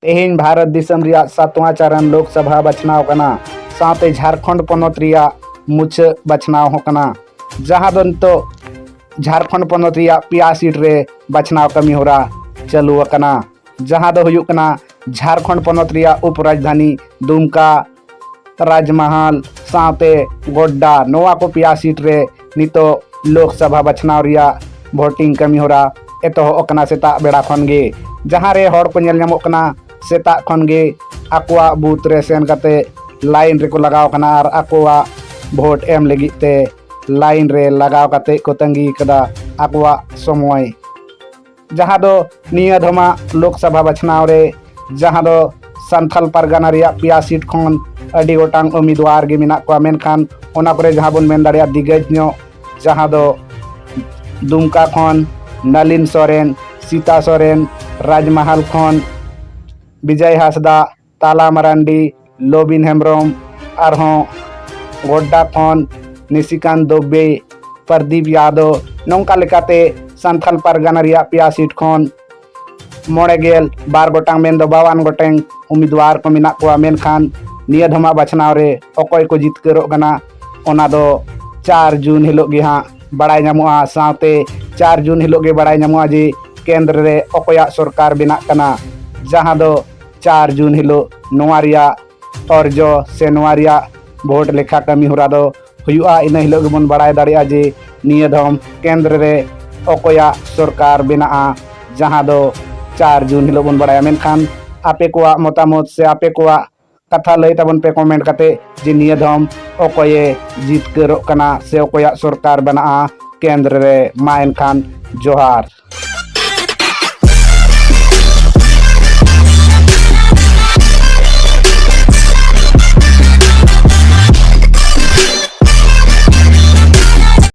तेहें भारत दिसम रिया 7वां चरण लोकसभा बचनाव कना साथे झारखंड पनत रिया मुचा बचनाव होकना जहां दो नितोग झारखंड पनत रिया पिया सीट रे बचनाव कमी होरा चालू अकना जहां दो हुयुग कना झारखंड पनत रिया उप राजधानी दुमका राजमहल साथे गोड्डा नोवा को पिया सीट रे नितो लोकसभा बचनाव रिया भोटिंग कमी होरा एतो अकना सेता बेड़ा खनगे जहां रे हड़ को नेल ᱧᱟᱢᱚᱜ कना सेता खनगे आकुआ बूथ रे सेन कते लाइन रे को लगाव कना और आकुआ भोट एम लगी ते लाइन रे लगाव कते को तंगी कदा आकुआ समय जहां दो निया धमा लोकसभा बचनाव रे जहां दो संथाल परगना रिया पिया सीट खन अडी गोटांग उम्मीदवार गे मिना को मेनखान ओना करे जहां बन मेन दाड़िया दिगज नो जहां दो दुमका खन नलिन सोरेन सीता सोरेन राजमहल खन विजय हासदा ताला मरांडी लोबिन हेम्ब्रम आरहों गोड्डा खन निशिकांत दोबे प्रदीप यादव नौका लेकाते संथाल परगना रिया पिया सीट खन मोड़ेगेल बार गोटांग मेन दो 52 गोटेंग उम्मीदवार को मिना को मेनखान निया धमा बचनाव रे अकय को जितकरोग कना ओना दो 4 जून हिलोग गे हाँ बड़ाय ᱧᱟᱢᱚᱜᱼᱟ साथे 4 जून हिलोग गे बड़ाय ᱧᱟᱢᱚᱜᱼᱟ जे केंद्र रे अकया सरकार बिना कना जहां दो 4 जून हिलो नोवा रिया अर्जो से नोवा रिया भोट लेखा कमी होरा दो हुयुआ इन हिलो गेबन बड़ाय दाड़िया जे निया धम केंद्र रे अकया सरकार बिना जहां दो 4 जून हिलो बन बड़ाया मेनखान आपे को मतामत से आपे को कथा लई तबन पे कमेंट कते जे निया धम अकये जितकरो कना से अकया सरकार बना केंद्र रे मा एनखान जोहार।